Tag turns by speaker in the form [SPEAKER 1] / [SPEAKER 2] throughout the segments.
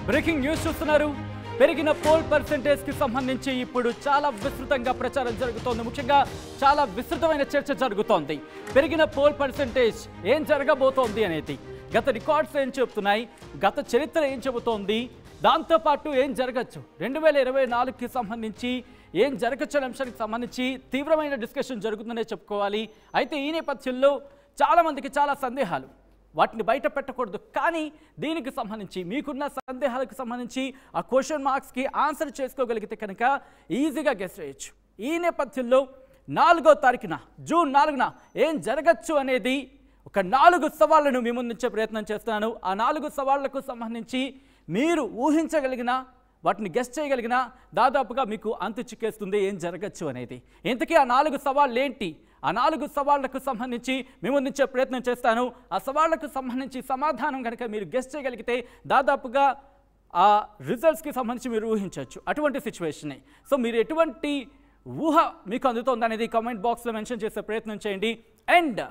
[SPEAKER 1] Breaking news చూస్తున్నారు. పెరిగిన pole percentage కి సంబంధించి ఇప్పుడు చాలా విస్తృతంగా ప్రచారం జరుగుతోంది. ముఖ్యంగా చాలా విస్తృతమైన చర్చ జరుగుతోంది. పెరిగిన పోల్ పర్సెంటేజ్ ఏం జరగబోతోంది అనేది, గత రికార్డ్స్ ఏం చెబుతున్నాయి, గత చరిత్ర ఏం చెబుతోంది, దాంతోపాటు ఏం జరగచ్చు 2024కి సంబంధించి ఏం జరగచ్చు అనే అంశానికి సంబంధించి తీవ్రమైన డిస్కషన్ జరుగుతుందనే చెప్పుకోవాలి. అయితే ఈ నేపథ్యంలో చాలామందికి చాలా సందేహాలు, వాటిని బయట పెట్టకూడదు. కానీ దీనికి సంబంధించి మీకున్న సందేహాలకు సంబంధించి ఆ క్వశ్చన్ మార్క్స్కి ఆన్సర్ చేసుకోగలిగితే కనుక ఈజీగా గెస్ చేయొచ్చు. ఈ నేపథ్యంలో 4వ తారీఖున జూన్ 4న ఏం జరగచ్చు అనేది ఒక 4 సవాళ్లను మీ ముందుంచే ప్రయత్నం చేస్తున్నాను. ఆ 4 సవాళ్లకు సంబంధించి మీరు ఊహించగలిగిన, వాటిని గెస్ చేయగలిగిన దాదాపుగా మీకు అంతు చిక్కేస్తుంది ఏం జరగచ్చు అనేది. ఇంతకీ ఆ 4 సవాళ్ళు ఏంటి, ఆ 4 సవాళ్లకు సంబంధించి మేము అందించే ప్రయత్నం చేస్తాను. ఆ సవాళ్లకు సంబంధించి సమాధానం కనుక మీరు గెస్ చేయగలిగితే దాదాపుగా ఆ రిజల్ట్స్కి సంబంధించి మీరు ఊహించవచ్చు. అటువంటి సిచ్యువేషనే. సో మీరు ఎటువంటి ఊహ మీకు అందుతోంది అనేది కామెంట్ బాక్స్లో మెన్షన్ చేసే ప్రయత్నం చేయండి. అండ్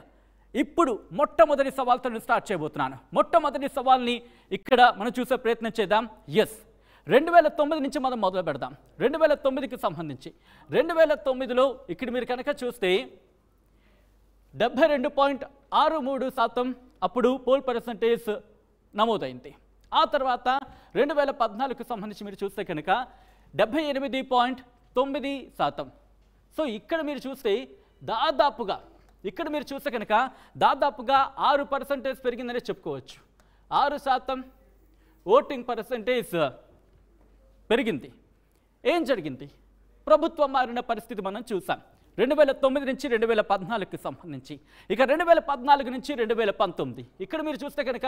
[SPEAKER 1] ఇప్పుడు మొట్టమొదటి సవాల్తో నేను స్టార్ట్ చేయబోతున్నాను. మొట్టమొదటి సవాల్ని ఇక్కడ మనం చూసే ప్రయత్నం చేద్దాం. ఎస్, 2009 నుంచి మనం మొదలు పెడదాం. 2009కి సంబంధించి 2009లో ఇక్కడ మీరు కనుక చూస్తే 72.63% అప్పుడు పోల్ పర్సెంటేజ్ నమోదైంది. ఆ తర్వాత 2014కు సంబంధించి మీరు చూస్తే కనుక 78.9%. సో ఇక్కడ మీరు చూస్తే దాదాపుగా 6% పెరిగిందనే చెప్పుకోవచ్చు. 6% ఓటింగ్ పర్సెంటేజ్ పెరిగింది. ఏం జరిగింది? ప్రభుత్వం మారిన పరిస్థితి మనం చూసాం 2009 నుంచి 2014కి సంబంధించి. ఇక 2014 నుంచి 2019 ఇక్కడ మీరు చూస్తే కనుక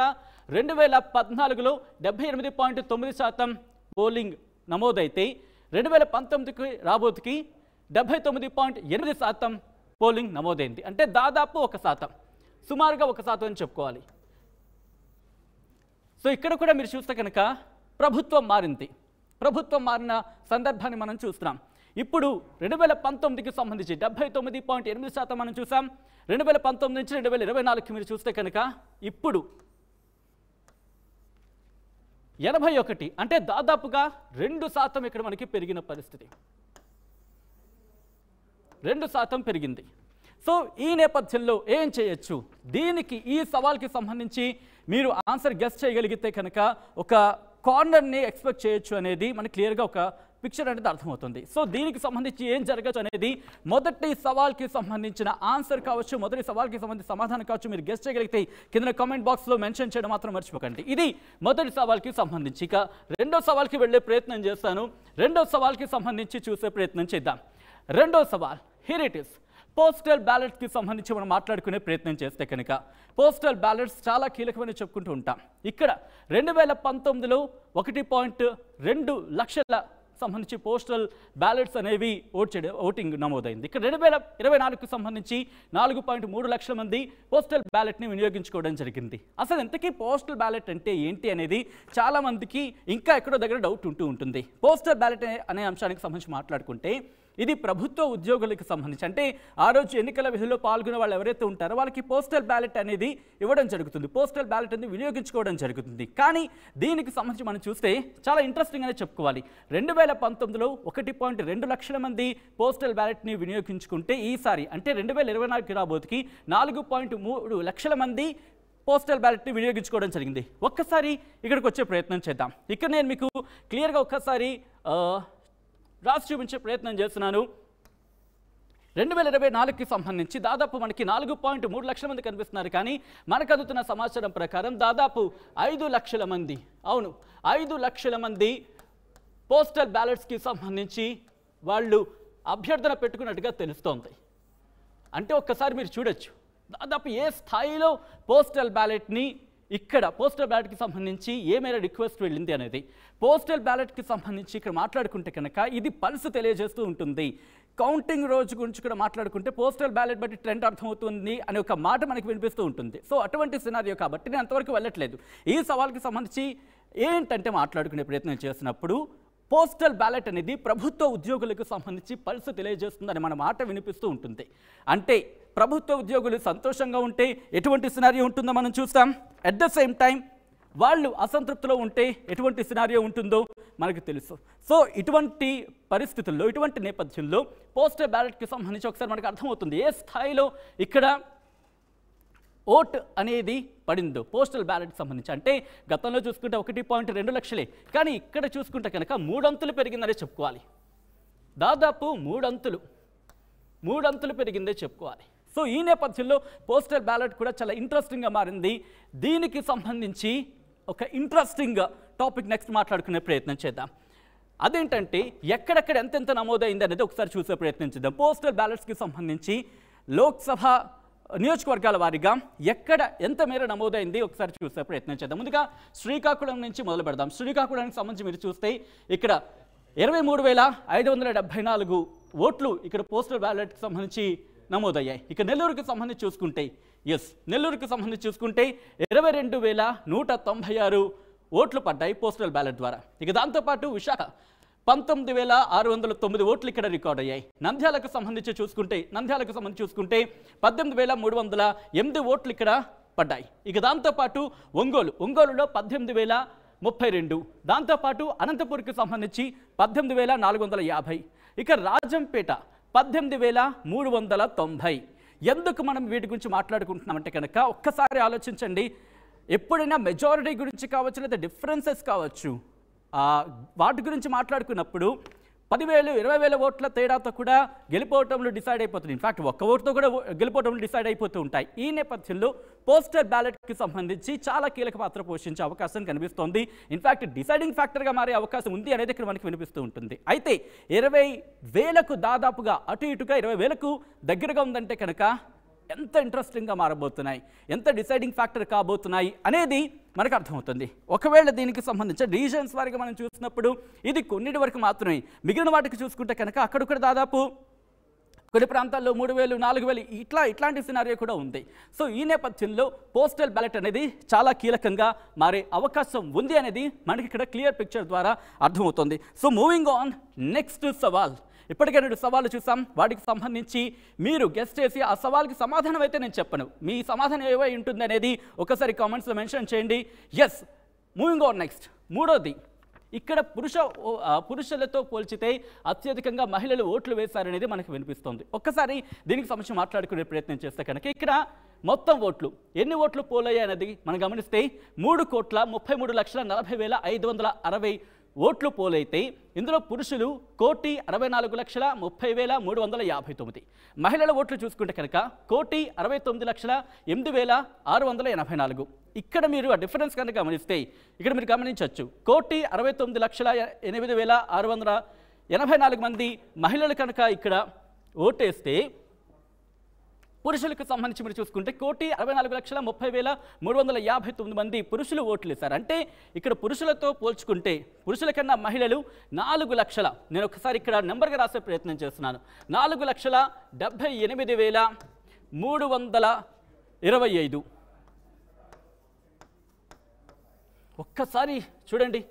[SPEAKER 1] 2014లో 78.9% పోలింగ్ నమోదైతే 2019కి రాబోతుకి 79.8% పోలింగ్ నమోదైంది. అంటే దాదాపు 1%, సుమారుగా 1% అని చెప్పుకోవాలి. సో ఇక్కడ కూడా మీరు చూస్తే కనుక ప్రభుత్వం మారింది. ప్రభుత్వం మారిన సందర్భాన్ని మనం చూస్తున్నాం. ఇప్పుడు 2019కి సంబంధించి 79.8% మనం చూసాం. 2019 నుంచి 2024కి మీరు చూస్తే కనుక ఇప్పుడు 81, అంటే దాదాపుగా 2% ఇక్కడ మనకి పెరిగిన పరిస్థితి. 2% పెరిగింది. సో ఈ నేపథ్యంలో ఏం చేయొచ్చు, దీనికి ఈ సవాల్కి సంబంధించి మీరు ఆన్సర్ గెస్ చేయగలిగితే కనుక ఒక కార్నర్ని ఎక్స్పెక్ట్ చేయొచ్చు అనేది మనకి క్లియర్గా ఒక పిక్చర్ అనేది అర్థమవుతుంది. సో దీనికి సంబంధించి ఏం జరగచ్చు అనేది మొదటి సవాల్కి సంబంధించిన ఆన్సర్ కావచ్చు, మొదటి సవాల్కి సంబంధించిన సమాధానం కావచ్చు, మీరు గెస్ చేయగలిగితే కింద కామెంట్ బాక్స్లో మెన్షన్ చేయడం మాత్రం మర్చిపోకండి. ఇది మొదటి సవాల్కి సంబంధించి. ఇక రెండో సవాల్కి వెళ్ళే ప్రయత్నం చేస్తాను. రెండో సవాల్కి సంబంధించి చూసే ప్రయత్నం చేద్దాం. రెండో సవాల్ హియర్ ఇట్ ఇస్. పోస్టల్ బ్యాలెట్స్కి సంబంధించి మనం మాట్లాడుకునే ప్రయత్నం చేస్తే కనుక పోస్టల్ బ్యాలెట్స్ చాలా కీలకమని చెప్పుకుంటూ ఉంటాం. ఇక్కడ 2019లో 1.2 లక్షల సంబంధించి పోస్టల్ బ్యాలెట్స్ అనేవి ఓటింగ్ నమోదైంది. ఇక్కడ 2024కు సంబంధించి 4.3 లక్షల మంది పోస్టల్ బ్యాలెట్ని వినియోగించుకోవడం జరిగింది. అసలు ఇంతకీ పోస్టల్ బ్యాలెట్ అంటే ఏంటి అనేది చాలామందికి ఇంకా ఎక్కడో దగ్గర డౌట్ ఉంటూ ఉంటుంది. పోస్టల్ బ్యాలెట్ అనే అంశానికి సంబంధించి మాట్లాడుకుంటే ఇది ప్రభుత్వ ఉద్యోగులకు సంబంధించి, అంటే ఆ రోజు ఎన్నికల విధిలో పాల్గొనే వాళ్ళు ఎవరైతే ఉంటారో వాళ్ళకి పోస్టల్ బ్యాలెట్ అనేది ఇవ్వడం జరుగుతుంది. పోస్టల్ బ్యాలెట్ అనేది వినియోగించుకోవడం జరుగుతుంది. కానీ దీనికి సంబంధించి మనం చూస్తే చాలా ఇంట్రెస్టింగ్ అనే చెప్పుకోవాలి. 2019లో 1.2 లక్షల మంది పోస్టల్ బ్యాలెట్ని వినియోగించుకుంటే ఈసారి అంటే 2024కి రాబోతుకి 4.3 లక్షల మంది పోస్టల్ బ్యాలెట్ని వినియోగించుకోవడం జరిగింది. ఒక్కసారి ఇక్కడికి వచ్చే ప్రయత్నం చేద్దాం. ఇక్కడ నేను మీకు క్లియర్గా ఒక్కసారి రాసి చూపించే ప్రయత్నం చేస్తున్నాను. 2024కి సంబంధించి దాదాపు మనకి 4.3 లక్షల మంది కనిపిస్తున్నారు. కానీ మనకు అందుతున్న సమాచారం ప్రకారం దాదాపు 5 లక్షల మంది, అవును 5 లక్షల మంది పోస్టల్ బ్యాలెట్స్కి సంబంధించి వాళ్ళు అభ్యర్థన పెట్టుకున్నట్టుగా తెలుస్తోంది. అంటే ఒక్కసారి మీరు చూడొచ్చు దాదాపు ఏ స్థాయిలో పోస్టల్ బ్యాలెట్ని ఇక్కడ పోస్టల్ బ్యాలెట్కి సంబంధించి ఏ మేర రిక్వెస్ట్ వెళ్ళింది అనేది. పోస్టల్ బ్యాలెట్కి సంబంధించి ఇక్కడ మాట్లాడుకుంటే కనుక ఇది పల్స్ తెలియజేస్తూ ఉంటుంది. కౌంటింగ్ రోజు గురించి కూడా మాట్లాడుకుంటే పోస్టల్ బ్యాలెట్ బట్టి ట్రెండ్ అర్థమవుతుంది అనే ఒక మాట మనకి వినిపిస్తూ ఉంటుంది. సో అటువంటి సినారియో కాబట్టి నేను అంతవరకు వెళ్ళట్లేదు. ఈ సవాల్కి సంబంధించి ఏంటంటే మాట్లాడుకునే ప్రయత్నం చేసినప్పుడు పోస్టల్ బ్యాలెట్ అనేది ప్రభుత్వ ఉద్యోగులకు సంబంధించి పల్స్ తెలియజేస్తుందని మన మాట వినిపిస్తూ ఉంటుంది. అంటే ప్రభుత్వ ఉద్యోగులు సంతోషంగా ఉంటే ఎటువంటి సినారియో ఉంటుందో మనం చూస్తాం. అట్ ద సేమ్ టైం వాళ్ళు అసంతృప్తిలో ఉంటే ఎటువంటి సినారియో ఉంటుందో మనకు తెలుసు. సో ఇటువంటి పరిస్థితుల్లో, ఇటువంటి నేపథ్యంలో పోస్టల్ బ్యాలెట్కి సంబంధించి ఒకసారి మనకు అర్థమవుతుంది ఏ స్థాయిలో ఇక్కడ ఓట్ అనేది పడిందో పోస్టల్ బ్యాలెట్కి సంబంధించి. అంటే గతంలో చూసుకుంటే 1.2 లక్షలే, కానీ ఇక్కడ చూసుకుంటే కనుక 3 అంతులు పెరిగిందనే చెప్పుకోవాలి. దాదాపు 3 అంతులు పెరిగిందే చెప్పుకోవాలి. సో ఈ నేపథ్యంలో పోస్టల్ బ్యాలెట్ కూడా చాలా ఇంట్రెస్టింగ్గా మారింది. దీనికి సంబంధించి ఒక ఇంట్రెస్టింగ్ టాపిక్ నెక్స్ట్ మాట్లాడుకునే ప్రయత్నం చేద్దాం. అదేంటంటే ఎక్కడెక్కడ ఎంతెంత నమోదైంది అనేది ఒకసారి చూసే ప్రయత్నం చేద్దాం. పోస్టల్ బ్యాలెట్స్కి సంబంధించి లోక్సభ నియోజకవర్గాల వారీగా ఎక్కడ ఎంత మేర నమోదైంది ఒకసారి చూసే ప్రయత్నం చేద్దాం. ముందుగా శ్రీకాకుళం నుంచి మొదలు పెడదాం. శ్రీకాకుళానికి సంబంధించి మీరు చూస్తే ఇక్కడ 23,574 ఓట్లు ఇక్కడ పోస్టల్ బ్యాలెట్కి సంబంధించి నమోదయ్యాయి. ఇక నెల్లూరుకి సంబంధించి చూసుకుంటే నెల్లూరుకి సంబంధించి చూసుకుంటే 22,196 ఓట్లు పడ్డాయి పోస్టల్ బ్యాలెట్ ద్వారా. ఇక దాంతోపాటు విశాఖ 19,609 ఓట్లు ఇక్కడ రికార్డ్ అయ్యాయి. నంద్యాలకు సంబంధించి చూసుకుంటే 18,308 ఓట్లు ఇక్కడ పడ్డాయి. ఇక దాంతోపాటు ఒంగోలులో 18,032, దాంతోపాటు అనంతపూర్కి సంబంధించి 18,450, ఇక రాజంపేట 18,390. ఎందుకు మనం వీటి గురించి మాట్లాడుకుంటున్నామంటే కనుక ఒక్కసారి ఆలోచించండి. ఎప్పుడైనా మెజారిటీ గురించి కావచ్చు లేదా డిఫరెన్సెస్ కావచ్చు, వాటి గురించి మాట్లాడుకున్నప్పుడు 10,000, 20,000 ఓట్ల తేడాతో కూడా గెలిపోవటంలో డిసైడ్ అయిపోతుంది. ఇన్ఫాక్ట్ ఒక్క ఓటుతో కూడా గెలిపోవటంలో డిసైడ్ అయిపోతూ ఉంటాయి. ఈ నేపథ్యంలో పోస్టల్ బ్యాలెట్కి సంబంధించి చాలా కీలక పాత్ర పోషించే అవకాశం కనిపిస్తోంది. ఇన్ఫాక్ట్ డిసైడింగ్ ఫ్యాక్టర్గా మారే అవకాశం ఉంది అనేది ఇక్కడ మనకి వినిపిస్తూ ఉంటుంది. అయితే 20,000కు దాదాపుగా అటు ఇటుగా 20,000కు దగ్గరగా ఉందంటే కనుక ఎంత ఇంట్రెస్టింగ్గా మారబోతున్నాయి, ఎంత డిసైడింగ్ ఫ్యాక్టర్ కాబోతున్నాయి అనేది మనకు అర్థమవుతుంది. ఒకవేళ దీనికి సంబంధించి రీజన్స్ వారిగా మనం చూసినప్పుడు ఇది కొన్నిటి వరకు మాత్రమే. మిగిలిన వాటికి చూసుకుంటే కనుక అక్కడొక్కడ దాదాపు కొన్ని ప్రాంతాల్లో 3,000, 4,000 ఇట్లాంటి సినారియో కూడా ఉంది. సో ఈ నేపథ్యంలో పోస్టల్ బ్యాలెట్ అనేది చాలా కీలకంగా మారే అవకాశం ఉంది అనేది మనకి ఇక్కడ క్లియర్ పిక్చర్ ద్వారా అర్థమవుతుంది. సో మూవింగ్ ఆన్, నెక్స్ట్ సవాల్. ఇప్పటికే 2 సవాళ్ళు చూసాం. వాటికి సంబంధించి మీరు గెస్ట్ చేసి ఆ సవాల్కి సమాధానం అయితే నేను చెప్పను, మీ సమాధానం ఏవై ఉంటుంది అనేది ఒకసారి కామెంట్స్లో మెన్షన్ చేయండి. Yes, moving on next. మూడోది, ఇక్కడ పురుషులతో పోల్చితే అత్యధికంగా మహిళలు ఓట్లు వేశారనేది మనకు వినిపిస్తోంది. ఒక్కసారి దీనికి సంబంధించి మాట్లాడుకునే ప్రయత్నం చేస్తే కనుక ఇక్కడ మొత్తం ఓట్లు ఎన్ని ఓట్లు పోలయ్యాయి అనేది మనం గమనిస్తే 3,43,40,560 ఓట్లు పోలైతే ఇందులో పురుషులు 1,64,30,359, మహిళల ఓట్లు చూసుకుంటే కనుక 1,69,08,684. ఇక్కడ మీరు ఆ డిఫరెన్స్ కనుక గమనిస్తే ఇక్కడ మీరు గమనించవచ్చు 1,69,08,684 మంది మహిళలు కనుక ఇక్కడ ఓటేస్తే పురుషులకు సంబంధించి మీరు చూసుకుంటే 1,64,30,359 మంది పురుషులు ఓట్లు వేశారు. అంటే ఇక్కడ పురుషులతో పోల్చుకుంటే పురుషుల కన్నా మహిళలు 4 లక్షల, నేను ఒకసారి ఇక్కడ నెంబర్గా రాసే ప్రయత్నం చేస్తున్నాను, 4,78,325. ఒక్కసారి చూడండి,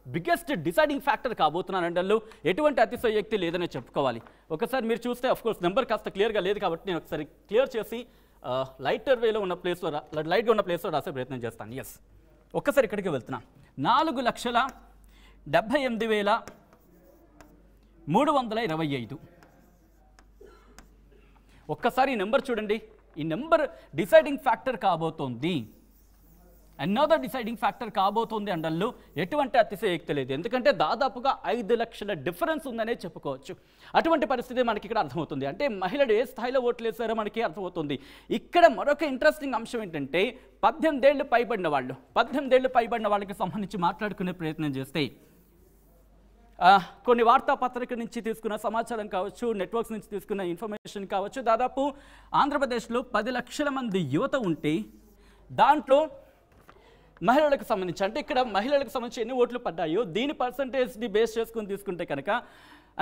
[SPEAKER 1] బిగ్గెస్ట్ డిసైడింగ్ ఫ్యాక్టర్ కాబోతున్నానండల్లో ఎటువంటి అతిశయోక్తి లేదని చెప్పుకోవాలి. ఒకసారి మీరు చూస్తే అఫ్కోర్స్ నెంబర్ కాస్త క్లియర్గా లేదు కాబట్టి నేను ఒకసారి క్లియర్ చేసి లైట్గా ఉన్న ప్లేస్లో రాసే ప్రయత్నం చేస్తాను. ఎస్, ఒక్కసారి ఇక్కడికి వెళ్తున్నా. 4,78,325. ఒక్కసారి ఈ నెంబర్ చూడండి, ఈ నెంబర్ డిసైడింగ్ ఫ్యాక్టర్ కాబోతోంది. అనదర్ డిసైడింగ్ ఫ్యాక్టర్ కాబోతుంది అండల్లో ఎటువంటి అతిశయోక్తి లేదు. ఎందుకంటే దాదాపుగా 5 లక్షల డిఫరెన్స్ ఉందనే చెప్పుకోవచ్చు. అటువంటి పరిస్థితి మనకి ఇక్కడ అర్థమవుతుంది. అంటే మహిళలు ఏ స్థాయిలో ఓట్లు వేసారో మనకి అర్థమవుతుంది. ఇక్కడ మరొక ఇంట్రెస్టింగ్ అంశం ఏంటంటే 18 ఏళ్ళు పైబడిన వాళ్ళకి సంబంధించి మాట్లాడుకునే ప్రయత్నం చేస్తే కొన్ని వార్తాపత్రిక నుంచి తీసుకున్న సమాచారం కావచ్చు, నెట్వర్క్స్ నుంచి తీసుకున్న ఇన్ఫర్మేషన్ కావచ్చు, దాదాపు ఆంధ్రప్రదేశ్లో 10 లక్షల మంది యువత ఉంటే దాంట్లో మహిళలకు సంబంధించి, అంటే ఇక్కడ మహిళలకు సంబంధించి ఎన్ని ఓట్లు పడ్డాయో దీని పర్సంటేజ్ని బేస్ చేసుకుని తీసుకుంటే కనుక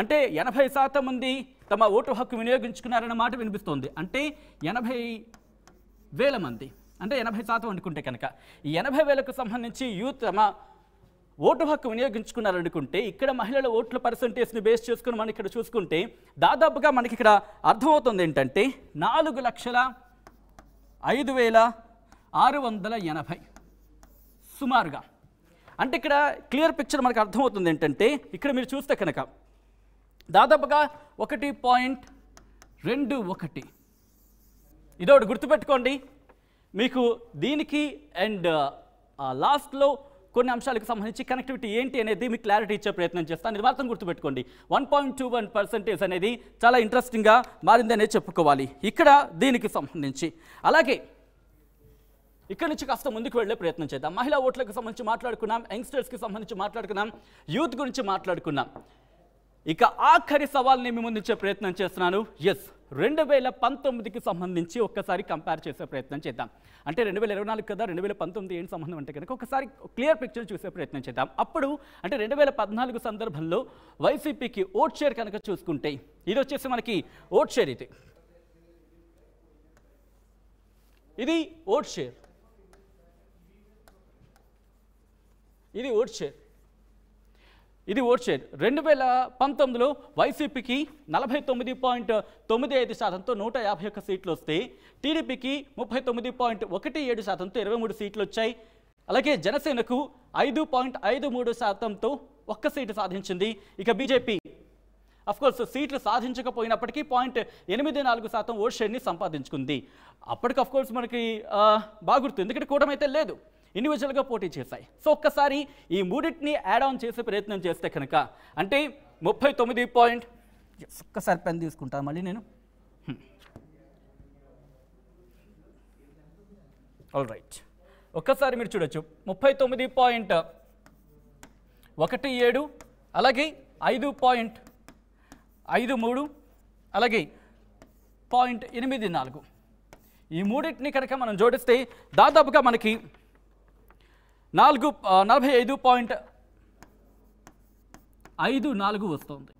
[SPEAKER 1] అంటే 80% మంది తమ ఓటు హక్కు వినియోగించుకున్నారన్న మాట వినిపిస్తోంది. అంటే 80,000 మంది, అంటే 80% అనుకుంటే కనుక ఈ 80,000కు సంబంధించి యూత్ తమ ఓటు హక్కు వినియోగించుకున్నారనుకుంటే ఇక్కడ మహిళల ఓట్ల పర్సంటేజ్ని బేస్ చేసుకుని మనం ఇక్కడ చూసుకుంటే దాదాపుగా మనకి ఇక్కడ అర్థమవుతుంది ఏంటంటే 4,05,680. సుమారుగా. అంటే ఇక్కడ క్లియర్ పిక్చర్ మనకు అర్థమవుతుంది ఏంటంటే, ఇక్కడ మీరు చూస్తే కనుక దాదాపుగా 1.21. ఇదొకటి గుర్తుపెట్టుకోండి. మీకు దీనికి అండ్ లాస్ట్లో కొన్ని అంశాలకు సంబంధించి కనెక్టివిటీ ఏంటి అనేది మీకు క్లారిటీ ఇచ్చే ప్రయత్నం చేస్తాను. ఇది మాత్రం గుర్తుపెట్టుకోండి. 1.21% అనేది చాలా ఇంట్రెస్టింగ్గా మారిందనే చెప్పుకోవాలి ఇక్కడ దీనికి సంబంధించి. అలాగే ఇక్కడ నుంచి కాస్త ముందుకు వెళ్ళే ప్రయత్నం చేద్దాం. మహిళా ఓట్లకు సంబంధించి మాట్లాడుకున్నాం, యంగ్స్టర్స్కి సంబంధించి మాట్లాడుకున్నాం, యూత్ గురించి మాట్లాడుకున్నాం. ఇక ఆఖరి సవాల్ని మీ ముందుంచే ప్రయత్నం చేస్తున్నాను. 2019కి సంబంధించి ఒక్కసారి కంపేర్ చేసే ప్రయత్నం చేద్దాం. అంటే 2024 కదా, 2019 ఏంటి సంబంధం అంటే కనుక ఒకసారి క్లియర్ పిక్చర్ చూసే ప్రయత్నం చేద్దాం. అప్పుడు అంటే 2014 సందర్భంలో వైసీపీకి ఓట్ షేర్ కనుక చూసుకుంటే ఇది వచ్చేసి మనకి ఓట్ షేర్, ఇది ఓట్ షేర్, ఇది ఓట్ షేర్, ఇది ఓట్ షేర్. 2019లో వైసీపీకి 49.95%తో 151 సీట్లు వస్తే టీడీపీకి 39.17%తో 23 సీట్లు వచ్చాయి. అలాగే జనసేనకు 5.53%తో 1 సీటు సాధించింది. ఇక బీజేపీ అఫ్కోర్స్ సీట్లు సాధించకపోయినప్పటికీ 0.84% ఓట్ షేర్ని సంపాదించుకుంది. అప్పటికి అఫ్కోర్స్ మనకి బాగా గుర్తు, ఎందుకంటే కూటమి అయితే లేదు, ఇండివిజువల్గా పోటీ చేశాయి. సో ఒక్కసారి ఈ మూడింటిని యాడ్ ఆన్ చేసే ప్రయత్నం చేస్తే కనుక అంటే 39. ఒక్కసారి పెన్ తీసుకుంటాను మళ్ళీ నేను. ఆల్ రైట్, ఒక్కసారి మీరు చూడొచ్చు 39.17, అలాగే 5.53, అలాగే 0.84. ఈ మూడింటిని కనుక మనం జోడిస్తే దాదాపుగా మనకి 45.54 వస్తుంది.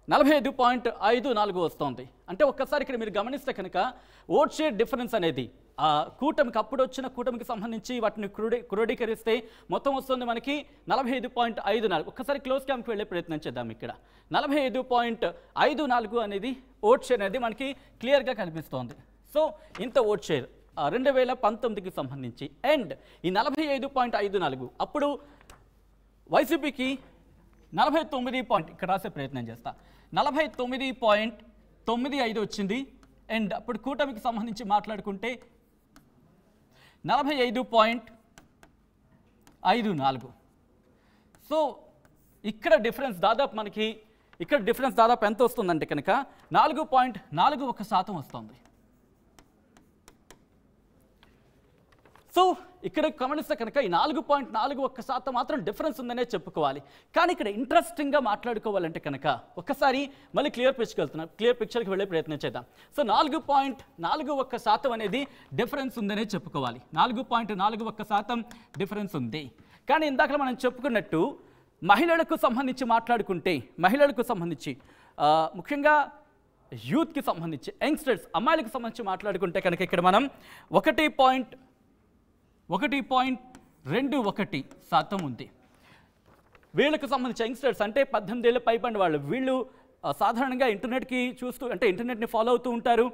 [SPEAKER 1] 45.54 వస్తుంది. అంటే ఒక్కసారి ఇక్కడ మీరు గమనిస్తే కనుక ఓట్ షేర్ డిఫరెన్స్ అనేది కూటమికి అప్పుడు వచ్చిన కూటమికి సంబంధించి వాటిని క్రోడీకరిస్తే మొత్తం వస్తుంది మనకి 45.54. ఒక్కసారి క్లోజ్ క్యాంప్కి వెళ్ళే ప్రయత్నం చేద్దాం. ఇక్కడ 45.54 అనేది ఓట్ షేర్ అనేది మనకి క్లియర్గా కనిపిస్తోంది. సో ఇంత ఓట్ షేర్ 2019కి సంబంధించి. అండ్ ఈ 45.54 అప్పుడు వైసీపీకి 49 ఇక్కడ రాసే ప్రయత్నం చేస్తా 49.95 వచ్చింది. అండ్ అప్పుడు కూటమికి సంబంధించి మాట్లాడుకుంటే 45.54. సో ఇక్కడ డిఫరెన్స్ దాదాపు మనకి ఎంత వస్తుందంటే కనుక 4.41% వస్తుంది. సో ఇక్కడ గమనిస్తే కనుక ఈ 4.41% మాత్రం డిఫరెన్స్ ఉందనే చెప్పుకోవాలి. కానీ ఇక్కడ ఇంట్రెస్టింగ్గా మాట్లాడుకోవాలంటే కనుక ఒక్కసారి మళ్ళీ క్లియర్ పిక్చర్కి వెళ్ళే ప్రయత్నం చేద్దాం. సో 4.41% అనేది డిఫరెన్స్ ఉందనే చెప్పుకోవాలి. 4.41% డిఫరెన్స్ ఉంది. కానీ ఇందాక మనం చెప్పుకున్నట్టు మహిళలకు సంబంధించి మాట్లాడుకుంటే మహిళలకు సంబంధించి ముఖ్యంగా యూత్కి సంబంధించి యంగ్స్టర్స్ అమ్మాయిలకు సంబంధించి మాట్లాడుకుంటే కనుక ఇక్కడ మనం 1.21% ఉంది. వీళ్ళకు సంబంధించి యంగ్స్టర్స్ అంటే 18 ఏళ్ళ పైబడిన వాళ్ళు, వీళ్ళు సాధారణంగా ఇంటర్నెట్కి చూస్తూ అంటే ఇంటర్నెట్ని ఫాలో అవుతూ ఉంటారు.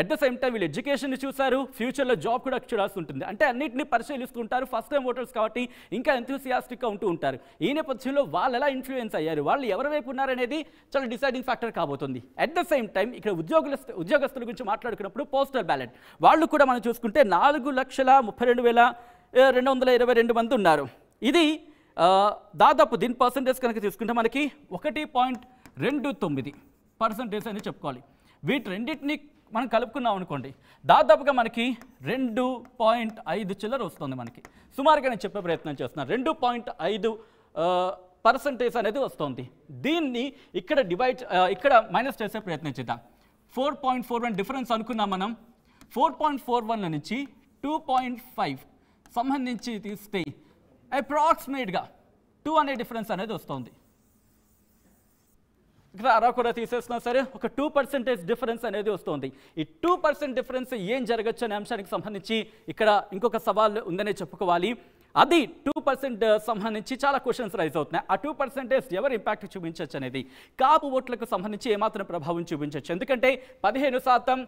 [SPEAKER 1] అట్ ద సేమ్ టైం వీళ్ళు ఎడ్యుకేషన్ని చూశారు, ఫ్యూచర్లో జాబ్ కూడా చూడాల్సి ఉంటుంది. అంటే అన్నింటినీ పరిశీలిస్తూ ఉంటారు. ఫస్ట్ టైం ఓటర్స్ కాబట్టి ఇంకా ఎంతూసియాస్టిక్గా ఉంటూ ఉంటారు. ఈ నేపథ్యంలో వాళ్ళు ఎలా ఇన్ఫ్లుయెన్స్ అయ్యారు, వాళ్ళు ఎవరి వైపు ఉన్నారనేది చాలా డిసైడింగ్ ఫ్యాక్టర్ కాబోతుంది. అట్ ద సేమ్ టైం ఇక్కడ ఉద్యోగస్తుల గురించి మాట్లాడుకున్నప్పుడు పోస్టల్ బ్యాలెట్ వాళ్ళు కూడా మనం చూసుకుంటే 4,32,222 మంది ఉన్నారు. ఇది దాదాపు దీని పర్సంటేజ్ కనుక తీసుకుంటే మనకి 1.29% అని చెప్పుకోవాలి. వీటి రెండింటిని మనం కలుపుకున్నాం అనుకోండి దాదాపుగా మనకి 2.5 చిల్లర వస్తుంది. మనకి సుమారుగా నేను చెప్పే ప్రయత్నం చేస్తున్నాను 2.5% అనేది వస్తుంది. దీన్ని ఇక్కడ ఇక్కడ మైనస్ చేసే ప్రయత్నం చేద్దాం. 4.41 డిఫరెన్స్ అనుకున్నాం మనం. 4.41 నుంచి 2.5 సంబంధించి తీస్తే అప్రాక్సిమేట్గా 2 అనే డిఫరెన్స్ అనేది వస్తుంది. ఇక్కడ అలా కూడా తీసేస్తున్నా సరే ఒక 2% డిఫరెన్స్ అనేది వస్తుంది. ఈ 2% డిఫరెన్స్ ఏం జరగచ్చు అనే అంశానికి సంబంధించి ఇక్కడ ఇంకొక సవాల్ ఉందనే చెప్పుకోవాలి. అది 2% సంబంధించి చాలా క్వశ్చన్స్ రైజ్ అవుతున్నాయి. ఆ 2% ఎవరు ఇంపాక్ట్ చూపించవచ్చు అనేది కాపు ఓట్లకు సంబంధించి ఏమాత్రం ప్రభావం చూపించవచ్చు. ఎందుకంటే 15%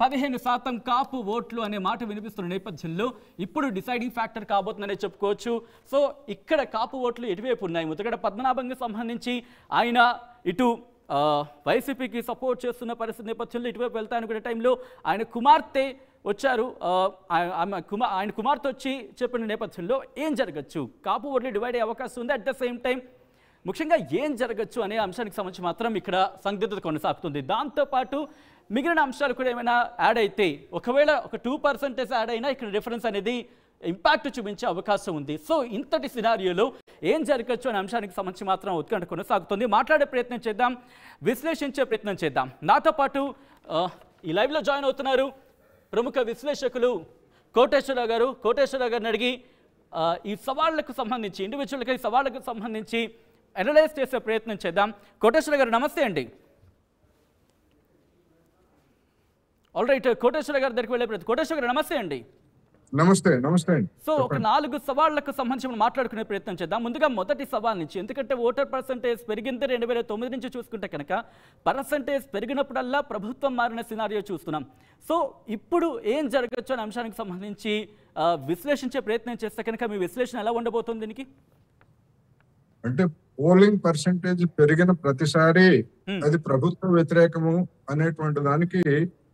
[SPEAKER 1] 15% కాపు ఓట్లు అనే మాట వినిపిస్తున్న నేపథ్యంలో ఇప్పుడు డిసైడింగ్ ఫ్యాక్టర్ కాబోతుందనే చెప్పుకోవచ్చు. సో ఇక్కడ కాపు ఓట్లు ఎటువైపు ఉన్నాయి? ముద్రగడ పద్మనాభంకి సంబంధించి ఆయన ఇటు వైసీపీకి సపోర్ట్ చేస్తున్న పరిస్థితి నేపథ్యంలో ఇటువైపు వెళ్తానుకునే టైంలో ఆయన కుమార్తె వచ్చారు. ఆయన కుమార్తె వచ్చి చెప్పిన నేపథ్యంలో ఏం జరగచ్చు? కాపు ఓట్లు డివైడ్ అయ్యే అవకాశం ఉంది. అట్ ద సేమ్ టైం ముఖ్యంగా ఏం జరగచ్చు అనే అంశానికి సంబంధించి మాత్రం ఇక్కడ సందిగ్ధత కొనసాగుతుంది. దాంతోపాటు మిగిలిన అంశాలు కూడా ఏమైనా యాడ్ అయితే, ఒకవేళ ఒక 2% యాడ్ అయినా ఇక్కడ డిఫరెన్స్ అనేది ఇంపాక్ట్ చూపించే అవకాశం ఉంది. సో ఇంతటి సినారియోలో ఏం జరగచ్చు అనే అంశానికి సంబంధించి మాత్రం ఉత్కంఠ కొనసాగుతుంది. మాట్లాడే ప్రయత్నం చేద్దాం, విశ్లేషించే ప్రయత్నం చేద్దాం. నాతో పాటు ఈ లైవ్లో జాయిన్ అవుతున్నారు ప్రముఖ విశ్లేషకులు కోటేశ్వరరావు గారు. కోటేశ్వరరావు గారిని అడిగి ఈ సవాళ్లకు సంబంధించి, ఇండివిజువల్గా ఈ సవాళ్లకు సంబంధించి అనలైజ్ చేసే ప్రయత్నం చేద్దాం. కోటేశ్వర గారు నమస్తే అండి. ఆల్ రైట్, కోటేశ్వర గారి దగ్గరికి వెళ్ళే ప్రయత్నం. కోటేశ్వర గారు నమస్తే అండి.
[SPEAKER 2] నమస్తే. నమస్తే.
[SPEAKER 1] సో ఒక 4 సవాళ్లకు సంబంధించి మనం మాట్లాడుకునే ప్రయత్నం చేద్దాం. ముందుగా మొదటి సవాల్ నుంచి, ఎందుకంటే ఓటర్ పర్సంటేజ్ పెరిగింది 2009 నుంచి చూసుకుంటే కనుక పర్సంటేజ్ పెరిగినప్పుడల్లా ప్రభుత్వం మారిన సినారియో చూస్తున్నాం. సో ఇప్పుడు ఏం జరగచ్చు అనే అంశానికి సంబంధించి విశ్లేషించే ప్రయత్నం చేస్తే కనుక మీ విశ్లేషణ ఎలా ఉండబోతుంది దీనికి?
[SPEAKER 2] అంటే పోలింగ్ పర్సంటేజ్ పెరిగిన ప్రతిసారి అది ప్రభుత్వ వ్యతిరేకము అనేటువంటి దానికి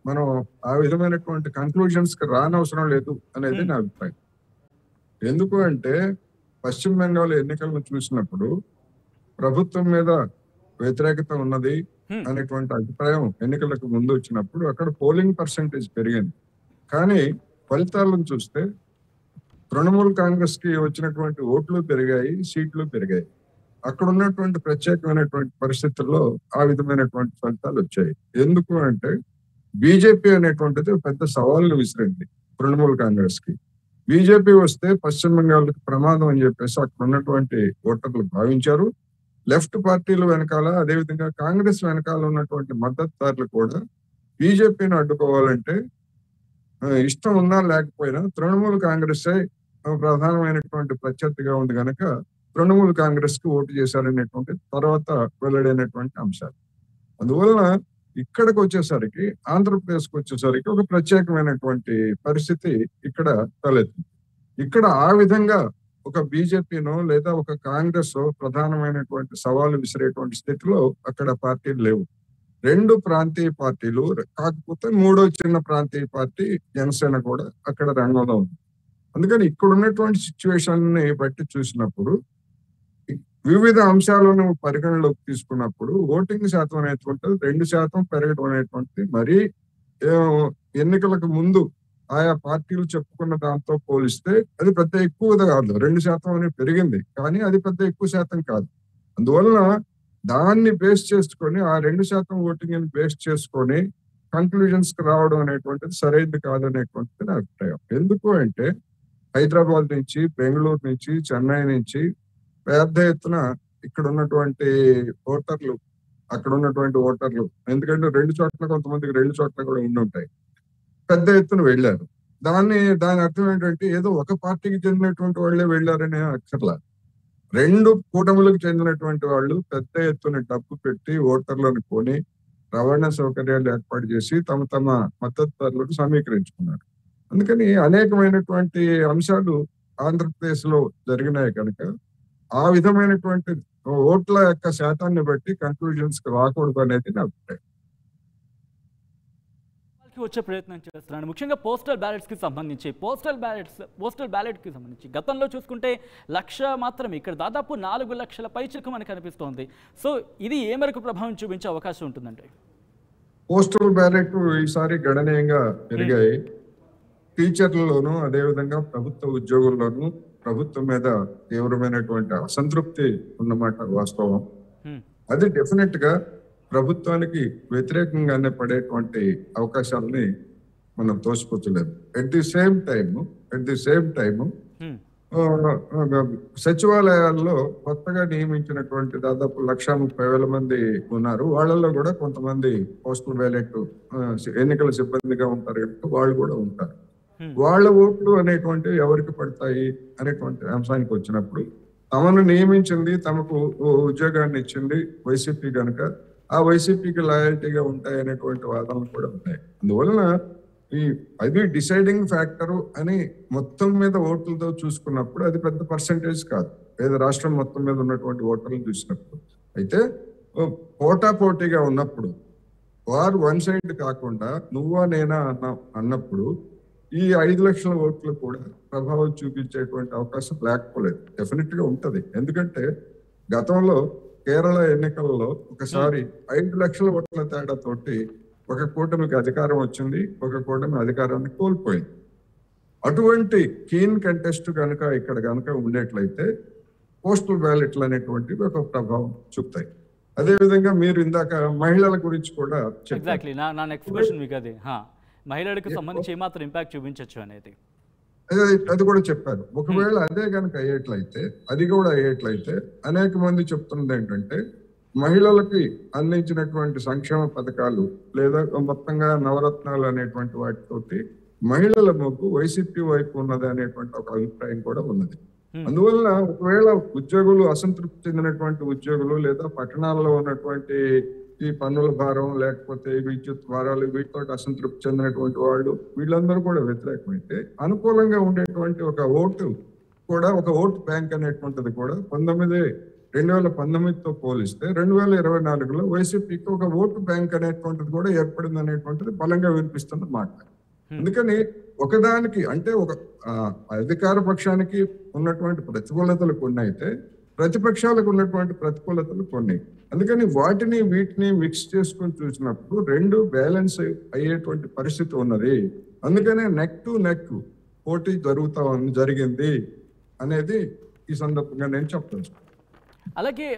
[SPEAKER 2] మనం ఆ విధమైనటువంటి కన్క్లూజన్స్ కి రానవసరం లేదు అనేది నా అభిప్రాయం. ఎందుకు అంటే పశ్చిమ బెంగాల్ ఎన్నికలను చూసినప్పుడు ప్రభుత్వం మీద వ్యతిరేకత ఉన్నది అనేటువంటి అభిప్రాయం ఎన్నికలకు ముందు వచ్చినప్పుడు అక్కడ పోలింగ్ పర్సంటేజ్ పెరిగింది. కానీ ఫలితాలను చూస్తే తృణమూల్ కాంగ్రెస్ కి వచ్చినటువంటి ఓట్లు పెరిగాయి, సీట్లు పెరిగాయి. అక్కడ ఉన్నటువంటి ప్రత్యేకమైనటువంటి పరిస్థితుల్లో ఆ విధమైనటువంటి ఫలితాలు వచ్చాయి. ఎందుకు అంటే బీజేపీ అనేటువంటిది పెద్ద సవాళ్ళు విసిరింది తృణమూల్ కాంగ్రెస్ కి. బీజేపీ వస్తే పశ్చిమ బెంగాల్కి ప్రమాదం అని చెప్పేసి అక్కడ ఉన్నటువంటి ఓటర్లు భావించారు. లెఫ్ట్ పార్టీలు వెనకాల, అదేవిధంగా కాంగ్రెస్ వెనకాల ఉన్నటువంటి మద్దతుదారులు కూడా బీజేపీని అడ్డుకోవాలంటే ఇష్టం ఉన్నా లేకపోయినా తృణమూల్ కాంగ్రెసే ప్రధానమైనటువంటి ప్రత్యర్థిగా ఉంది కనుక తృణమూల్ కాంగ్రెస్ కి ఓటు చేశారనేటువంటి తర్వాత వెల్లడైనటువంటి అంశాలు. అందువలన ఇక్కడికి వచ్చేసరికి, ఆంధ్రప్రదేశ్కి వచ్చేసరికి ఒక ప్రత్యేకమైనటువంటి పరిస్థితి ఇక్కడ తలెత్తింది. ఇక్కడ ఆ విధంగా ఒక బీజేపీనో లేదా ఒక కాంగ్రెస్ ప్రధానమైనటువంటి సవాలు విసిరేటువంటి స్థితిలో అక్కడ పార్టీలు లేవు. 2 ప్రాంతీయ పార్టీలు, కాకపోతే 3వ చిన్న ప్రాంతీయ పార్టీ జనసేన కూడా అక్కడ రంగంలో ఉంది. అందుకని ఇక్కడ ఉన్నటువంటి సిచ్యువేషన్ ని బట్టి చూసినప్పుడు వివిధ అంశాలను పరిగణలోకి తీసుకున్నప్పుడు ఓటింగ్ శాతం అనేటువంటిది 2% పెరగడం అనేటువంటిది మరీ ఎన్నికలకు ముందు ఆయా పార్టీలు చెప్పుకున్న దాంతో పోలిస్తే అది పెద్ద ఎక్కువగా కాదు. 2% అనేది పెరిగింది, కానీ అది పెద్ద ఎక్కువ శాతం కాదు. అందువలన దాన్ని బేస్ చేసుకొని, ఆ 2% ఓటింగ్ బేస్ చేసుకొని కన్క్లూజన్స్ కి రావడం అనేటువంటిది సరైనది కాదనేటువంటిది నా అభిప్రాయం. ఎందుకు అంటే హైదరాబాద్ నుంచి, బెంగళూరు నుంచి, చెన్నై నుంచి పెద్ద ఎత్తున ఇక్కడ ఉన్నటువంటి ఓటర్లు, అక్కడ ఉన్నటువంటి ఓటర్లు, ఎందుకంటే 2 చోట్ల కొంతమందికి 2 చోట్ల కూడా ఉండి ఉంటాయి, పెద్ద ఎత్తున వెళ్ళారు. దాని అర్థం ఏంటంటే ఏదో ఒక పార్టీకి చెందినటువంటి వాళ్ళే వెళ్ళారనే అక్కర్లా. 2 కూటములకు చెందినటువంటి వాళ్ళు పెద్ద ఎత్తున డబ్బు పెట్టి ఓటర్లను కొని రవాణా సౌకర్యాలు ఏర్పాటు చేసి తమ మద్దతుదారులకు సమీకరించుకున్నారు. అందుకని అనేకమైనటువంటి అంశాలు ఆంధ్రప్రదేశ్ లో జరిగినాయి కనుక ఆ విధమైనటువంటి ఓట్ల యొక్క శాతాన్ని బట్టి కన్క్లూజన్స్ కి రాకూడదు అనేది నా అభిప్రాయం.
[SPEAKER 1] వచ్చే ప్రయత్నం చేస్తున్నాను. ముఖ్యంగా పోస్టల్ బ్యాలెట్స్కి సంబంధించి, పోస్టల్ బ్యాలెట్కి సంబంధించి గతంలో చూసుకుంటే 1,00,000 మాత్రమే, ఇక్కడ దాదాపు 4 లక్షల పైచిలకు మనకు కనిపిస్తోంది. సో ఇది ఏ మేరకు ప్రభావం చూపించే అవకాశం ఉంటుందండి?
[SPEAKER 2] పోస్టల్ బ్యాలెట్ ఈసారి గణనీయంగా పెరిగాయి. టీచర్లలోనూ, అదేవిధంగా ప్రభుత్వ ఉద్యోగుల్లోనూ ప్రభుత్వం మీద తీవ్రమైనటువంటి అసంతృప్తి ఉన్నమాట వాస్తవం. అది డెఫినెట్ గా ప్రభుత్వానికి వ్యతిరేకంగానే పడేటువంటి అవకాశాలని మనం తోసిపుచ్చలేదు. ఎట్ ది సేమ్ టైమ్ సచివాలయాల్లో కొత్తగా నియమించినటువంటి దాదాపు 1,30,000 మంది ఉన్నారు. వాళ్ళల్లో కూడా కొంతమంది పోస్టల్ బ్యాలెట్ ఎన్నికల సిబ్బందిగా ఉంటారు, వాళ్ళు కూడా ఉంటారు. వాళ్ళ ఓట్లు అనేటువంటివి ఎవరికి పడతాయి అనేటువంటి అంశానికి వచ్చినప్పుడు తమను నియమించింది, తమకు ఉద్యోగాన్ని ఇచ్చింది వైసీపీ కనుక ఆ వైసీపీకి లాయల్టీగా ఉంటాయి అనేటువంటి వాదనలు కూడా ఉన్నాయి. అందువలన ఈ అది డిసైడింగ్ ఫ్యాక్టర్ అని మొత్తం మీద ఓట్లతో చూసుకున్నప్పుడు అది పెద్ద పర్సంటేజ్ కాదు, లేదా రాష్ట్రం మొత్తం మీద ఉన్నటువంటి ఓటర్లను చూసినప్పుడు. అయితే పోటాపోటీగా ఉన్నప్పుడు వారు వన్ సైడ్ కాకుండా నువ్వా నేనా అన్నప్పుడు ఈ 5 లక్షల ఓట్లు కూడా ప్రభావం చూపించేటువంటి అవకాశం లేకపోలేదు. డెఫినెట్ గా ఉంటది. ఎందుకంటే గతంలో కేరళ ఎన్నికల్లో ఒకసారి 5 లక్షల ఓట్ల తేడాతోటి ఒక కూటమికి అధికారం వచ్చింది, ఒక కూటమి అధికారాన్ని కోల్పోయింది. అటువంటి కీన్ కంటెస్ట్ కనుక ఇక్కడ కనుక ఉండేట్లయితే పోస్టల్ బ్యాలెట్లు అనేటువంటివి ఒక ప్రభావం చూపుతాయి. అదేవిధంగా మీరు ఇందాక మహిళల గురించి కూడా
[SPEAKER 1] ఎగ్జాక్ట్లీ నా నెక్స్ట్ క్వశ్చన్ మీకు అదే, మహిళలకు సంబంధించి ఏమాత్రం ఇంపాక్ట్ చూపించవచ్చు అనేది
[SPEAKER 2] అది కూడా చెప్పారు. ఒకవేళ అదే కనుక అయ్యేట్లయితే అనేక మంది చెప్తున్నది ఏంటంటే మహిళలకి అందించినటువంటి సంక్షేమ పథకాలు లేదా మొత్తంగా నవరత్నాలు అనేటువంటి వాటితోటి మహిళల మొగ్గు వైసీపీ వైపు ఉన్నది అనేటువంటి ఒక అభిప్రాయం కూడా ఉన్నది. అందువల్ల ఒకవేళ ఉద్యోగులు అసంతృప్తి చెందినటువంటి ఉద్యోగులు లేదా పట్టణాల్లో ఉన్నటువంటి ఈ పన్నుల భారం లేకపోతే విద్యుత్ భారాలు వీటితో అసంతృప్తి చెందినటువంటి వాళ్ళు వీళ్ళందరూ కూడా వ్యతిరేకమైతే అనుకూలంగా ఉండేటువంటి ఒక ఓటు బ్యాంక్ అనేటువంటిది కూడా 2019తో పోలిస్తే 2024లో వైసీపీకి ఒక ఓటు బ్యాంక్ అనేటువంటిది కూడా ఏర్పడింది అనేటువంటిది బలంగా వినిపిస్తున్న మాట. అందుకని ఒకదానికి అంటే ఒక అధికార పక్షానికి ఉన్నటువంటి ప్రతికూలతలు కొన్ని అయితే ప్రతిపక్షాలకు ఉన్నటువంటి ప్రతికూలతలు కొన్ని. అందుకని వీటిని మిక్స్ చేసుకొని చూసినప్పుడు రెండు బ్యాలెన్స్ అయ్యేటువంటి పరిస్థితి ఉన్నది. అందుకనే నెక్ టు నెక్ పోటీ జరిగింది అనేది ఈ సందర్భంగా నేను చెప్తాను.
[SPEAKER 1] అలాగే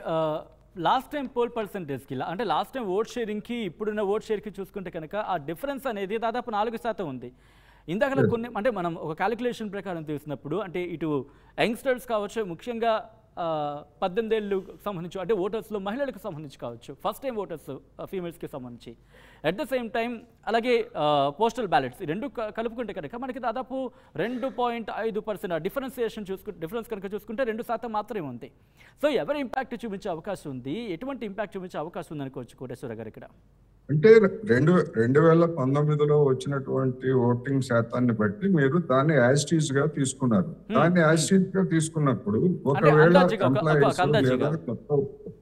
[SPEAKER 1] లాస్ట్ టైం పోల్ పర్సంటేజ్కి అంటే లాస్ట్ టైం ఓట్ షేరింగ్కి ఇప్పుడున్న ఓట్ షేర్కి చూసుకుంటే కనుక ఆ డిఫరెన్స్ అనేది దాదాపు 4% ఉంది. ఇందాక కొన్ని అంటే మనం ఒక క్యాలిక్యులేషన్ ప్రకారం తీసినప్పుడు అంటే ఇటు యంగ్స్టర్స్ కావచ్చు, ముఖ్యంగా 18 ఏళ్ళకు సంబంధించి అంటే ఓటర్స్లో మహిళలకు సంబంధించి కావచ్చు, ఫస్ట్ టైం ఓటర్స్ ఫీమేల్స్కి సంబంధించి, అట్ ద సేమ్ టైం అలాగే పోస్టల్ బ్యాలెట్స్ ఈ రెండు కలుపుకుంటే కనుక మనకి దాదాపు 2.5% డిఫరెన్స్ కనుక చూసుకుంటే 2% మాత్రమే ఉంది. సో ఎవరి ఇంపాక్ట్ చూపించే అవకాశం ఉంది, ఎటువంటి ఇంపాక్ట్ చూపించే అవకాశం ఉంది అనుకోవచ్చు కోటేశ్వర గారు ఇక్కడ?
[SPEAKER 2] అంటే 2019లో వచ్చినటువంటి ఓటింగ్ శాతాన్ని బట్టి మీరు దాన్ని యాజిటీజ్ గా తీసుకున్నారు. దాన్ని యాజిటీజ్ గా తీసుకున్నప్పుడు ఒకవేళ ఎంప్లాయీస్ లేదా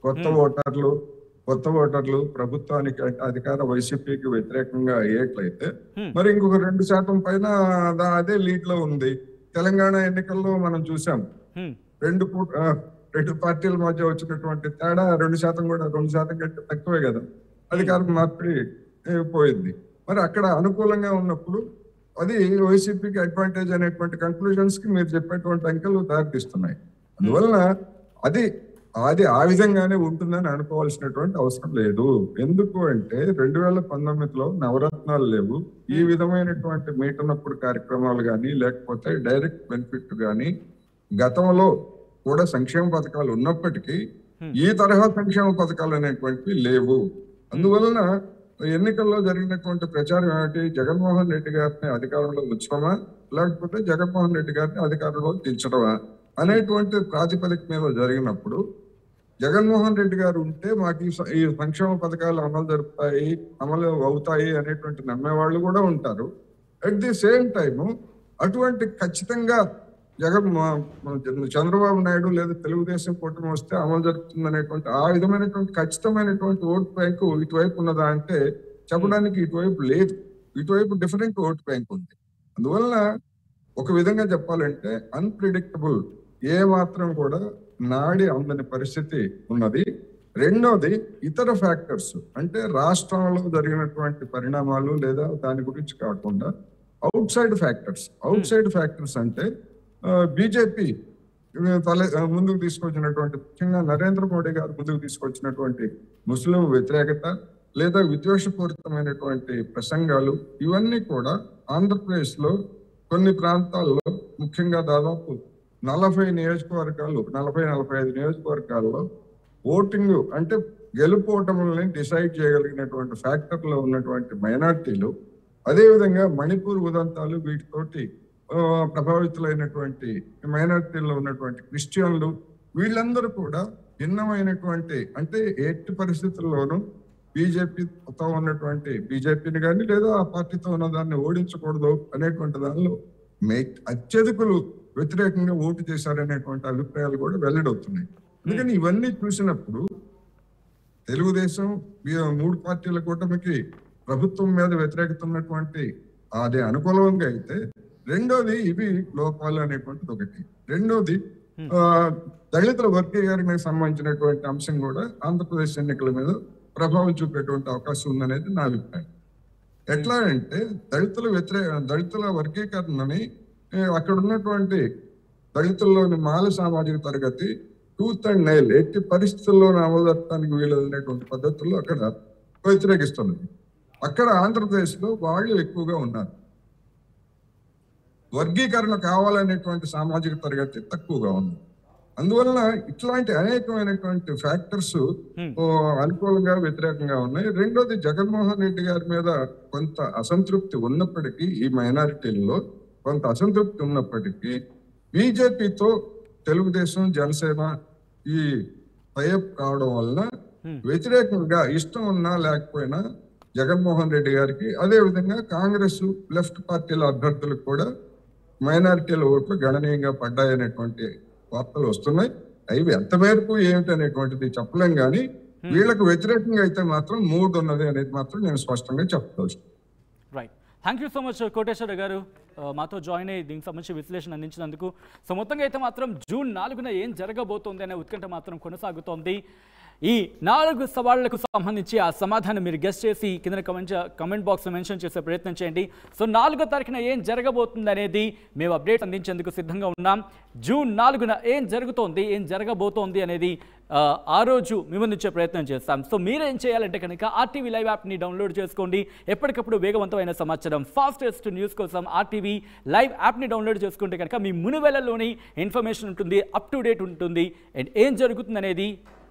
[SPEAKER 2] కొత్త ఓటర్లు ప్రభుత్వానికి అధికార వైసీపీకి వ్యతిరేకంగా అయ్యేట్లయితే మరి ఇంకొక 2% పైన అదే లీడ్ లో ఉంది. తెలంగాణ ఎన్నికల్లో మనం చూసాం, రెండు పార్టీల మధ్య వచ్చినటువంటి తేడా 2% కూడా 2% కంటే తక్కువే కదా, అధికారం మార్పిడి పోయింది. మరి అక్కడ అనుకూలంగా ఉన్నప్పుడు అది వైసీపీకి అడ్వాంటేజ్ అనేటువంటి కంక్లూజన్స్ కి మీరు చెప్పేటువంటి అంకెలు దారితీస్తున్నాయి. అందువలన అది ఆ విధంగానే ఉంటుందని అనుకోవాల్సినటువంటి అవసరం లేదు. ఎందుకు అంటే 2019లో నవరత్నాలు లేవు, ఈ విధమైనటువంటి మీటనప్పుడు కార్యక్రమాలు కానీ లేకపోతే డైరెక్ట్ బెనిఫిట్ కానీ గతంలో కూడా సంక్షేమ పథకాలు ఉన్నప్పటికీ ఈ తరహా సంక్షేమ పథకాలు అనేటువంటివి లేవు. అందువలన ఎన్నికల్లో జరిగినటువంటి ప్రచారం ఏమిటి, జగన్మోహన్ రెడ్డి గారిని అధికారంలో ఉంచడమా లేకపోతే జగన్మోహన్ రెడ్డి గారిని అధికారంలో దించడమా అనేటువంటి ప్రాతిపదిక మీద జరిగినప్పుడు జగన్మోహన్ రెడ్డి గారు ఉంటే మాకు ఈ సంక్షేమ పథకాలు అమలు అవుతాయి అనేటువంటి నమ్మేవాళ్ళు కూడా ఉంటారు. అట్ ది సేమ్ టైము అటువంటి ఖచ్చితంగా చంద్రబాబు నాయుడు లేదా తెలుగుదేశం కూటమి వస్తే అమలు జరుగుతుంది అనేటువంటి ఆ విధమైనటువంటి ఖచ్చితమైనటువంటి ఓటు బ్యాంకు ఇటువైపు ఉన్నదా అంటే చెప్పడానికి ఇటువైపు లేదు. ఇటువైపు డిఫరెంట్ ఓటు బ్యాంక్ ఉంది. అందువలన ఒక విధంగా చెప్పాలంటే అన్ప్రిడిక్టబుల్, ఏ మాత్రం కూడా నాడి అందని పరిస్థితి ఉన్నది. రెండోది ఇతర ఫ్యాక్టర్స్ అంటే రాష్ట్రంలో జరిగినటువంటి పరిణామాలు లేదా దాని గురించి కాకుండా అవుట్ సైడ్ ఫ్యాక్టర్స్ అంటే బీజేపీ ముందుకు తీసుకొచ్చినటువంటి, ముఖ్యంగా నరేంద్ర మోడీ గారు ముందుకు తీసుకొచ్చినటువంటి ముస్లిం వ్యతిరేకత లేదా విద్వేషపూరితమైనటువంటి ప్రసంగాలు ఇవన్నీ కూడా ఆంధ్రప్రదేశ్ లో కొన్ని ప్రాంతాల్లో ముఖ్యంగా దాదాపు 40 నియోజకవర్గాలు 45 నియోజకవర్గాల్లో ఓటింగ్ అంటే గెలుపోటములని డిసైడ్ చేయగలిగినటువంటి ఫ్యాక్టర్లో ఉన్నటువంటి మైనార్టీలు, అదేవిధంగా మణిపూర్ ఉదంతాలు వీటితోటి ప్రభావితులైనటువంటి మైనారిటీల్లో ఉన్నటువంటి క్రిస్టియన్లు, వీళ్ళందరూ కూడా భిన్నమైనటువంటి అంటే ఎట్టి పరిస్థితుల్లోనూ బీజేపీతో ఉన్నటువంటి బీజేపీని కానీ లేదా ఆ పార్టీతో ఉన్న దాన్ని ఓడించకూడదు అనేటువంటి దానిలో అత్యధికులు వ్యతిరేకంగా ఓటు చేశారనేటువంటి అభిప్రాయాలు కూడా వెల్లడవుతున్నాయి. అందుకని ఇవన్నీ చూసినప్పుడు తెలుగుదేశం 3 పార్టీల కూటమికి ప్రభుత్వం మీద వ్యతిరేకత ఉన్నటువంటి అది అనుకూలంగా అయితే, రెండోది ఇవి లోపాలు అనేటువంటిది ఒకటి. రెండోది దళితుల వర్గీకరణకు సంబంధించినటువంటి అంశం కూడా ఆంధ్రప్రదేశ్ ఎన్నికల మీద ప్రభావం చూపేటువంటి అవకాశం ఉందనేది నా అభిప్రాయం. ఎట్లా అంటే దళితుల వర్గీకరణని అక్కడ ఉన్నటువంటి దళితుల్లోని మాల సామాజిక తరగతి టూత్ అండ్ నైల్ ఎట్టి పరిస్థితుల్లో అమలు జరపడానికి వీలనేటువంటి పద్ధతుల్లో అక్కడ వ్యతిరేకిస్తున్నది. అక్కడ ఆంధ్రప్రదేశ్ లో వాళ్ళు ఎక్కువగా ఉన్నారు. వర్గీకరణ కావాలనేటువంటి సామాజిక తరగతి తక్కువగా ఉంది. అందువలన ఇట్లాంటి అనేకమైనటువంటి ఫ్యాక్టర్స్ అనుకూలంగా వ్యతిరేకంగా ఉన్నాయి. రెండోది జగన్మోహన్ రెడ్డి గారి మీద కొంత అసంతృప్తి ఉన్నప్పటికీ, ఈ మైనారిటీల్లో కొంత అసంతృప్తి ఉన్నప్పటికీ బీజేపీతో తెలుగుదేశం జనసేన ఈ టైఅప్ కావడం వలన వ్యతిరేకంగా ఇష్టం ఉన్నా లేకపోయినా జగన్మోహన్ రెడ్డి గారికి, అదే విధంగా కాంగ్రెస్ లెఫ్ట్ పార్టీల అభ్యర్థులకు కూడా మైనారిటీల ఓట్లు గణనీయంగా పడ్డాయనేటువంటి వార్తలు వస్తున్నాయి. అవి ఎంత మేరకు ఏమిటనేటువంటిది చెప్పలేం, కానీ వీళ్ళకు వ్యతిరేకంగా అయితే మాత్రం మూడ్ ఉన్నది అనేది మాత్రం నేను స్పష్టంగా చెప్పవచ్చు.
[SPEAKER 1] Right, thank you so much Koteswara garu మాతో జాయిన్ అయ్యి దీనికి సంబంధించి విశ్లేషణ అందించినందుకు. సో మొత్తంగా అయితే మాత్రం జూన్ 4న ఏం జరగబోతోంది అనే ఉత్కంఠ మాత్రం కొనసాగుతోంది. ఈ 4 సవాళ్లకు సంబంధించి ఆ సమాధానం మీరు గెస్ట్ చేసి కింద కమెంట్ బాక్స్లో మెన్షన్ చేసే ప్రయత్నం చేయండి. సో 4వ తారీఖున ఏం జరగబోతుంది అనేది మేము అప్డేట్ అందించేందుకు సిద్ధంగా ఉన్నాం. జూన్ 4న ఏం జరుగుతోంది, ఏం జరగబోతోంది అనేది ఆ రోజు మేము అందించే ప్రయత్నం చేస్తాం. సో మీరేం చేయాలంటే కనుక RTV లైవ్ యాప్ని డౌన్లోడ్ చేసుకోండి. ఎప్పటికప్పుడు వేగవంతమైన సమాచారం, ఫాస్టెస్ట్ న్యూస్ కోసం RTV లైవ్ యాప్ని డౌన్లోడ్ చేసుకుంటే కనుక మీ మునివేళల్లోని ఇన్ఫర్మేషన్ ఉంటుంది, అప్ టు డేట్ ఉంటుంది. అండ్ ఏం జరుగుతుంది అనేది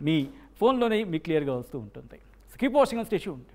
[SPEAKER 1] మీ ఫోన్లోనే మీకు క్లియర్గా వస్తూ ఉంటుంది. Keep watching on stay tuned.